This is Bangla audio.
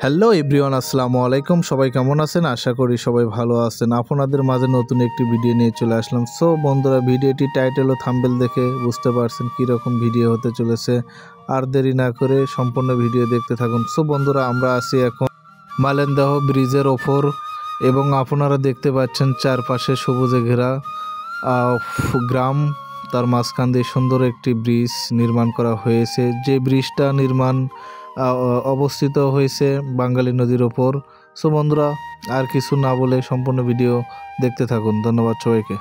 হ্যালো এভরিওয়ান, আসসালামু আলাইকুম। সবাই কেমন আছেন? আশা করি সবাই ভালো আছেন। আপনাদের মাঝে নতুন একটি ভিডিও নিয়ে চলে আসলাম। সো বন্ধুরা, ভিডিওটি টাইটেল ও থাম্বনেল দেখে বুঝতে পারছেন কীরকম ভিডিও হতে চলেছে। আর দেরি না করে সম্পূর্ণ ভিডিও দেখতে থাকুন। সো বন্ধুরা, আমরা আছি এখন মালেন্দাহ ব্রিজের ওপর এবং আপনারা দেখতে পাচ্ছেন চারপাশে সবুজে ঘেরা গ্রাম। তার মাঝখান দিয়ে সুন্দর একটি ব্রিজ নির্মাণ করা হয়েছে। যে ব্রিজটা অবস্থিত হয়েছে বাঙালি নদীর ওপর। সো বন্ধুরা, আর কিছু না বলে সম্পূর্ণ ভিডিও দেখতে থাকুন। ধন্যবাদ সবাইকে।